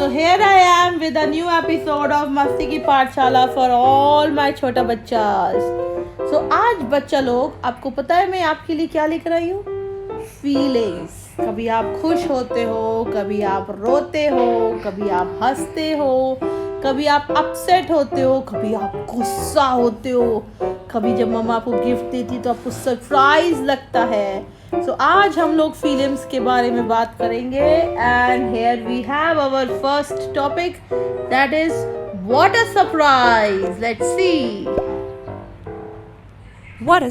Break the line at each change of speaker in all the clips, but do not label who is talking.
So here I am with a new episode of मस्ती की पाठशाला for all my छोटा बच्चास. So आज बच्चा लोग, आपको पता है मैं आपके लिए क्या लेकर आई हूँ? Feelings. कभी आप खुश होते हो, कभी आप रोते हो, कभी आप हंसते हो, कभी आप अपसेट होते हो, कभी आप गुस्सा होते हो, कभी जब मम्मा आपको गिफ्ट देती तो आपको सरप्राइज लगता है. सो आज हम लोग फीलिंग्स के बारे में बात करेंगे and here we have our first topic that is what a surprise. Let's see.
What a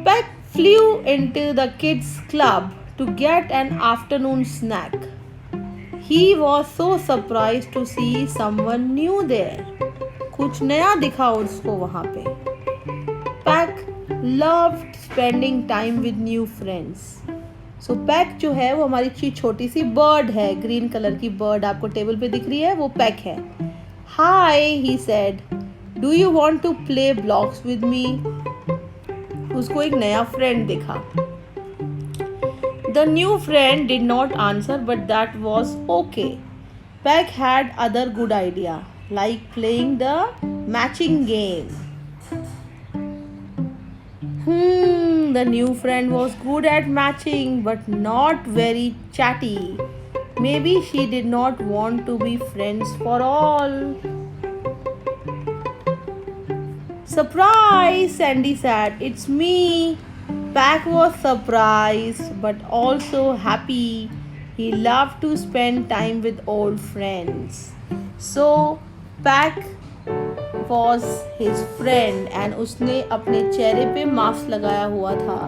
Peck flew into the kids club to get an afternoon snack. He was so surprised to see someone new there. कुछ नया दिखा उसको वहाँ पे. Peck loved spending time with new friends. So Peck जो है वो हमारी छोटी सी बर्ड है, ग्रीन कलर की बर्ड आपको टेबल पे दिख रही है, वो Peck है. Hi, he said. Do you want to play blocks with me? उसको एक नया फ्रेंड दिखा. The new friend did not answer, but that was okay. Peck had other good idea, like playing the matching game. The new friend was good at matching, but not very chatty. Maybe she did not want to be friends for all. Surprise, Sandy said. It's me. Peck was surprised, but also happy. He loved to spend time with old friends. So, Peck was his friend and उसने अपने चेहरे पे mask लगाया हुआ था.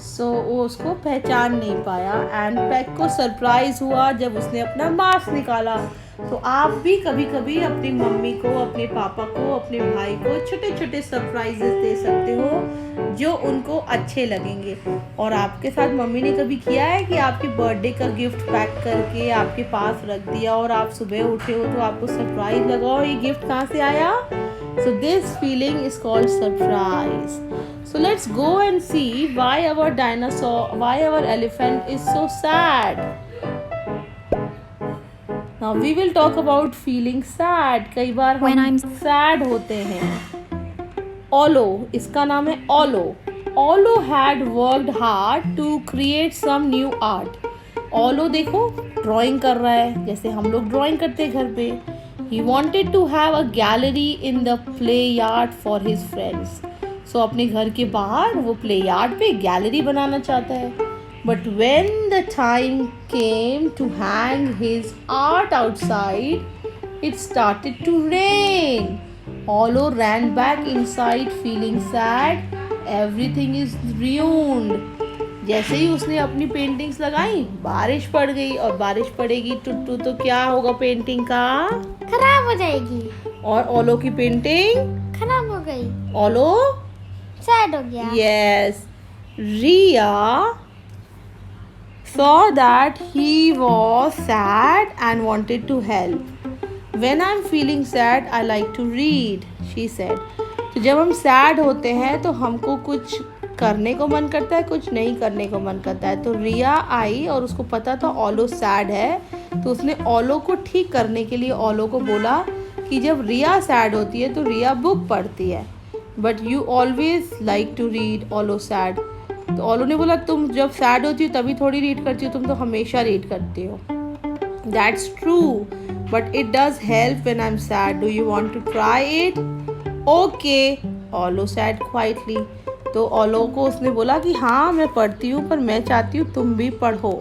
So वो उसको पहचान नहीं पाया एंड Peck को सरप्राइज हुआ जब उसने अपना मास्क निकाला. तो आप भी कभी कभी अपनी मम्मी को, अपने पापा को, अपने भाई को छोटे छोटे सरप्राइजेस दे सकते हो जो उनको अच्छे लगेंगे. और आपके साथ मम्मी ने कभी किया है कि आपकी बर्थडे का गिफ्ट पैक करके आपके पास रख दिया और आप सुबह उठे हो तो आपको सरप्राइज लगा हो ये गिफ्ट कहाँ से आया? So this feeling is called surprise. So let's go and see why our elephant is so sad. Now we will talk about feeling sad. कई बार हम sad होते हैं. Olo, इसका नाम है Olo. Olo had worked hard to create some new art. Olo देखो drawing कर रहा है जैसे हम लोग ड्राइंग करते हैं घर पे. He wanted to have a gallery in the play yard for his friends. So अपने घर के बाहर वो play yard पे गैलरी बनाना चाहता है. But when the time came to hang his art outside, it started to rain. Olo ran back inside feeling sad. Everything is ruined. जैसे ही उसने अपनी पेंटिंग्स लगाई बारिश पड़ गई और बारिश पड़ेगी टुट्टू तो क्या होगा? पेंटिंग का
खराब हो जाएगी.
और ओलो की पेंटिंग
खराब हो गई.
ओलो
सैड हो गया.
Yes. Riya saw that he was sad and wanted to help. When I'm feeling sad, I like to read, she said. तो जब हम सैड होते हैं तो हमको कुछ करने को मन करता है, कुछ नहीं करने को मन करता है. तो रिया आई और उसको पता था ओलो सैड है तो उसने ओलो को ठीक करने के लिए ओलो को बोला कि जब रिया सैड होती है तो रिया बुक पढ़ती है. But you always like to read, Olo sad. तो ओलो ने बोला तुम जब सैड होती हो तभी थोड़ी रीड करती हो, तुम तो हमेशा रीड करती हो. That's true but it does help when I am sad. Do you want to try it? Okay, Olo sad quietly. तो ओलो को उसने बोला कि हाँ मैं पढ़ती हूँ पर मैं चाहती हूँ तुम भी पढ़ो.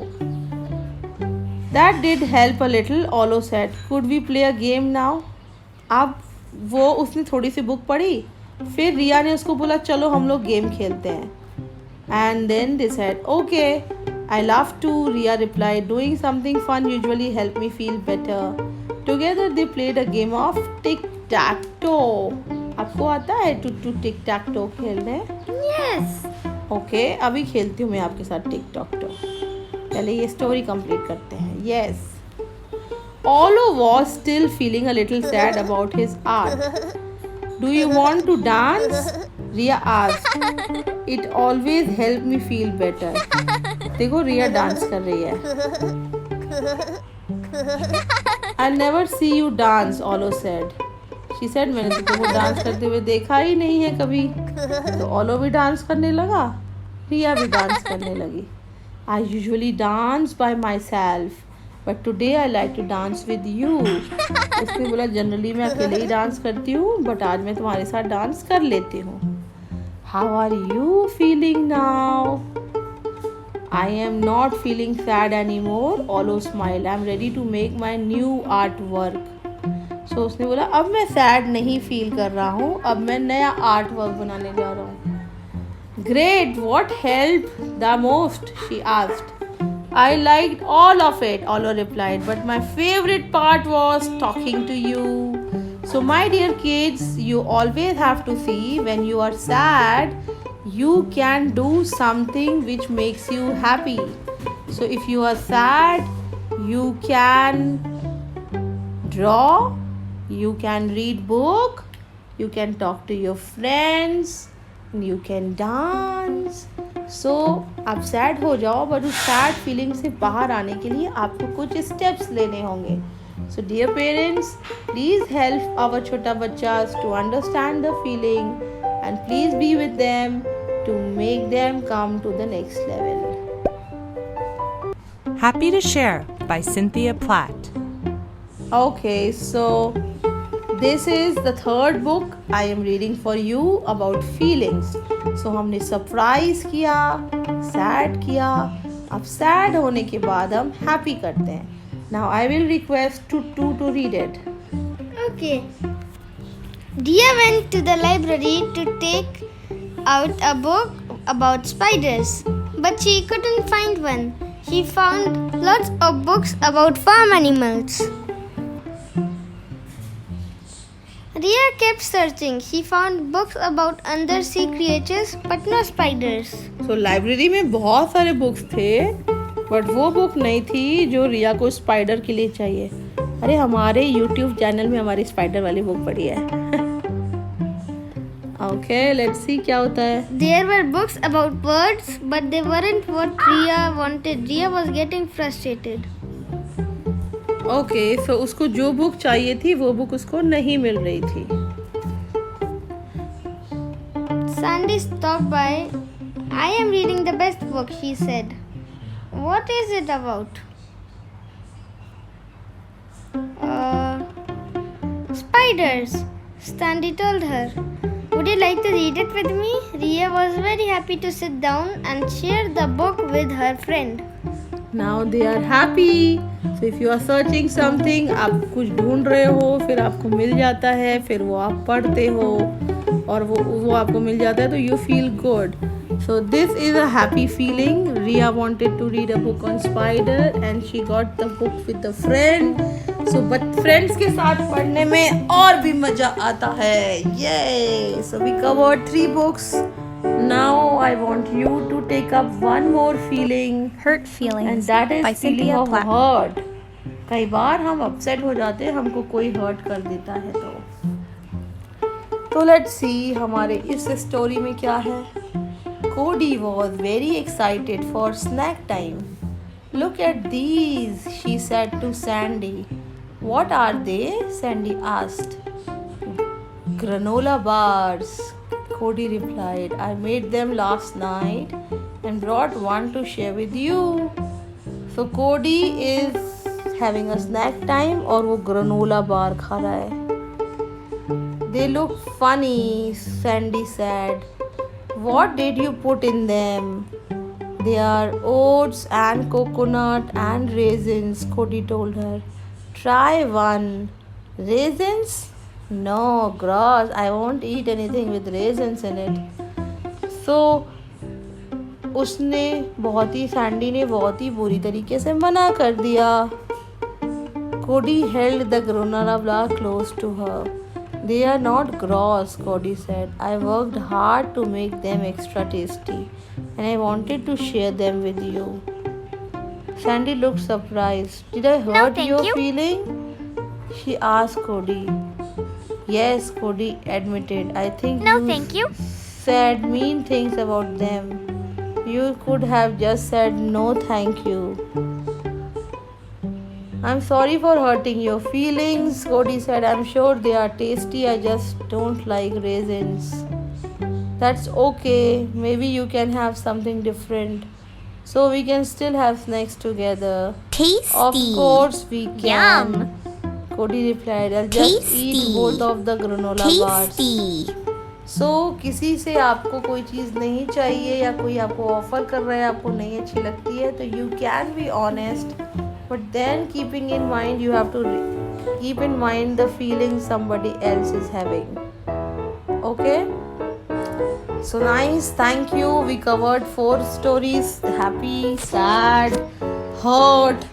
That did help a little, Olo said. Could we play a game now? अब वो उसने थोड़ी सी बुक पढ़ी, फिर रिया ने उसको बोला चलो हम लोग गेम खेलते हैं. And then they said, okay, I love to, Riya replied. Doing something fun usually help me feel better. Together they played a game of tic-tac-toe. आपको आता है टू tic-tac-toe खेलने?
Yes.
Okay, अभी खेलती हूँ मैं आपके साथ tic-tac-toe. पहले ये स्टोरी कंप्लीट करते हैं. Yes. Olo was still feeling a little sad about his art. Do you want to dance? Riya asked. It always help me feel better. देखो रिया डांस कर रही है. I'll never see you dance, Olo said. She said, मैंने तो तुमको dance करते हुए देखा ही नहीं है कभी. तो ओलो भी डांस करने लगा, रिया भी डांस करने लगी. I usually dance by myself, but today I like to dance with you. उसने बोला जनरली मैं अकेले ही डांस करती हूँ, बट आज मैं तुम्हारे साथ डांस कर लेती हूँ. How are you feeling now? I am not feeling sad anymore. Olo smiled. I am ready to make my new artwork. So उसने बोला अब मैं सैड नहीं फील कर रहा हूँ, अब मैं नया आर्ट वर्क बनाने जा रहा हूँ. Great, what helped the most? She asked. I liked all of it, Olo replied, but my favorite part was talking to you. So my dear kids, you always have to see when you are sad, you can do something which makes you happy. So if you are sad, you can draw, you can read book, you can talk to your friends, you can dance. So आप sad हो जाओ, but उस sad feeling से बाहर आने के लिए आपको कुछ स्टेप्स लेने होंगे. So dear parents, please help our छोटा बच्चास to understand the feeling and please be with them to make them come to the next level.
Happy to Share by Cynthia Platt.
Okay, so this is the third book I am reading for you about feelings. So हमने surprise किया, sad किया, अब sad होने के बाद हम happy करते हैं. Now I will request to read it.
Okay. Dia went to the library to take out a book about spiders, but she couldn't find one. She found lots of books about farm animals. Ria kept searching. She found books about undersea creatures, but no spiders.
So library में बहुत सारे books थे, but वो book नहीं थी जो रिया को spider के लिए चाहिए. अरे हमारे YouTube चैनल में हमारी स्पाइडर वाली बुक पड़ी है. Okay, let's see क्या होता है.
There were books about birds, but they weren't what Ria wanted. Ria was getting frustrated.
Okay, so उसको जो बुक चाहिए थी वो बुक उसको नहीं मिल रही थी.
Sandy stopped by. I am reading the best book, she said. What is it about? Spiders, Sandy told her. Would you like to read it with me? Ria was very happy to sit down and share the book with her friend.
Now they are happy. So if you are searching something, आप कुछ ढूंढ रहे हो, फिर आपको मिल जाता है, फिर वो आप पढ़ते हो और वो आपको मिल जाता है, तो you feel good. So this is a happy feeling. Ria wanted to read a book on spider and she got the book with a friend. So but friends के साथ पढ़ने में और भी मजा आता है. Yay! So we covered 3 books. Now I want you to take up one more feeling.
Hurt Feelings
And that is
by
feeling
Cynthia
of
Platt.
hurt. कई बार हम अपसेट हो जाते हैं, हमको कोई हर्ट कर देता है तो लेट्स सी हमारे इस स्टोरी में क्या है. Cody was very excited for snack time. Look at these, she said to Sandy. What are they? Sandy asked. Granola bars, Cody replied. I made them last night and brought one to share with you. So Cody is having a snack time और वो granola bar खा रहा है. They look funny, Sandy said. What did you put in them? They are oats and coconut and raisins, Cody told her. Try one. Raisins? No, gross. I won't eat anything with raisins in it. So Sandy ने बहुत ही बुरी तरीके से मना कर दिया. Cody held the granola bar close to her. They are not gross, Cody said. I worked hard to make them extra tasty and I wanted to share them with you. Sandy looked surprised. Did I hurt your feeling? She asked Cody. Yes, Cody admitted. I think you said mean things about them. You could have just said no thank you. I'm sorry for hurting your feelings. Cody said, I'm sure they are tasty. I just don't like raisins. That's okay. Maybe you can have something different. So we can still have snacks together.
Tasty.
Of course we can.
Yum.
Cody replied, I'll just eat both of the granola bars. So किसी से आपको कोई चीज़ नहीं चाहिए या कोई आपको offer कर रहा है, आपको नहीं अच्छी लगती है, तो you can be honest, but then keeping in mind you have to keep in mind the feeling somebody else is having. Okay? So nice, thank you. We covered 4 stories: happy, sad, hurt,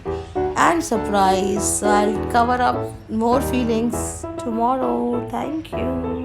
and surprise. So I'll cover up more feelings tomorrow. Thank you.